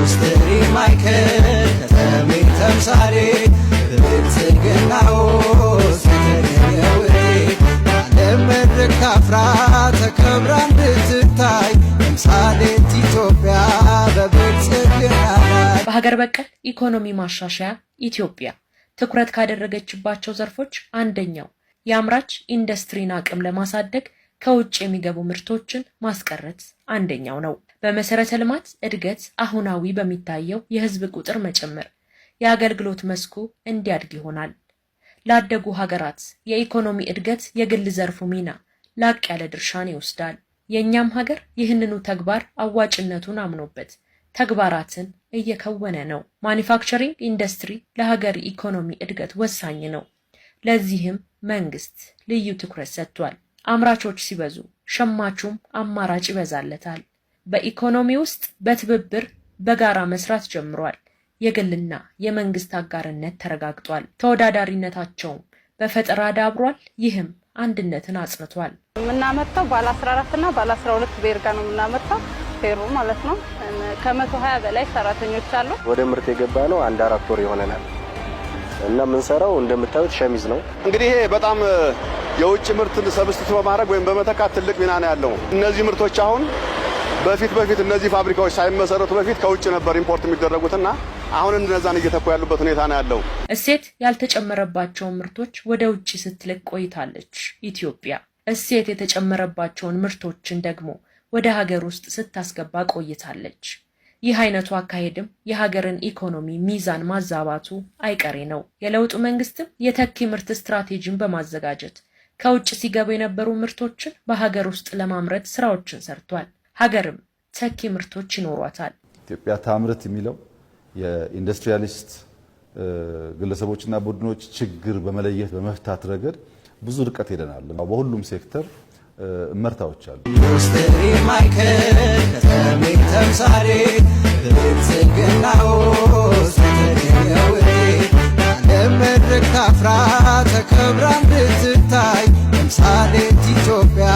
ኢንዱስትሪ ማዕከል ከተሜ ተምሳሌ ብልጽግና ውስጥ የተገኘው ዓለም መድረክ አፍራ ተከብራ እንድትታይ ተምሳሌት ኢትዮጵያ በብልጽግና ላይ። በሀገር በቀል ኢኮኖሚ ማሻሻያ ኢትዮጵያ ትኩረት ካደረገችባቸው ዘርፎች አንደኛው የአምራች ኢንዱስትሪን አቅም ለማሳደግ ከውጭ የሚገቡ ምርቶችን ማስቀረት አንደኛው ነው። በመሰረተ ልማት እድገት አሁናዊ በሚታየው የህዝብ ቁጥር መጨመር የአገልግሎት መስኩ እንዲያድግ ይሆናል። ላደጉ ሀገራት የኢኮኖሚ እድገት የግል ዘርፉ ሚና ላቅ ያለ ድርሻን ይወስዳል። የኛም ሀገር ይህንኑ ተግባር አዋጭነቱን አምኖበት ተግባራትን እየከወነ ነው። ማኒፋክቸሪንግ ኢንዱስትሪ ለሀገር ኢኮኖሚ እድገት ወሳኝ ነው። ለዚህም መንግስት ልዩ ትኩረት ሰጥቷል። አምራቾች ሲበዙ ሸማቹም አማራጭ ይበዛለታል። በኢኮኖሚ ውስጥ በትብብር በጋራ መስራት ጀምሯል። የግልና የመንግስት አጋርነት ተረጋግጧል። ተወዳዳሪነታቸውም በፈጠራ ዳብሯል። ይህም አንድነትን አጽንቷል። የምናመርተው ባለ 14 እና ባለ 12 ቤርጋ ነው የምናመርተው ፌሮ ማለት ነው። ከ120 በላይ ሰራተኞች አሉ። ወደ ምርት የገባ ነው 1-4 ወር ይሆነናል እና የምንሰራው እንደምታዩት ሸሚዝ ነው። እንግዲህ ይሄ በጣም የውጭ ምርት ሰብስቲት በማድረግ ወይም በመተካት ትልቅ ሚና ነው ያለው። እነዚህ ምርቶች አሁን በፊት እነዚህ ፋብሪካዎች ሳይመሰረቱ በፊት ከውጭ ነበር ኢምፖርት የሚደረጉትና አሁን እነዛን እየተኩ ያሉበት ሁኔታ ነው ያለው። እሴት ያልተጨመረባቸውን ምርቶች ወደ ውጭ ስትልቅ ቆይታለች ኢትዮጵያ። እሴት የተጨመረባቸውን ምርቶችን ደግሞ ወደ ሀገር ውስጥ ስታስገባ ቆይታለች። ይህ አይነቱ አካሄድም የሀገርን ኢኮኖሚ ሚዛን ማዛባቱ አይቀሬ ነው። የለውጡ መንግስትም የተኪ ምርት ስትራቴጂን በማዘጋጀት ከውጭ ሲገቡ የነበሩ ምርቶችን በሀገር ውስጥ ለማምረት ስራዎችን ሰርቷል። ሀገርም ተኪ ምርቶች ይኖሯታል። ኢትዮጵያ ታምርት የሚለው የኢንዱስትሪያሊስት ግለሰቦችና ቡድኖች ችግር በመለየት በመፍታት ረገድ ብዙ ርቀት ሄደናል። በሁሉም ሴክተር እመርታዎች አሉ። ኢንዱስትሪ ማዕከል ከተሜ ተምሳሌ ብልጽግና ውስጥ የተገኘው ዓለም መድረክ አፍራ ተከብራ እንድትታይ ተምሳሌት ኢትዮጵያ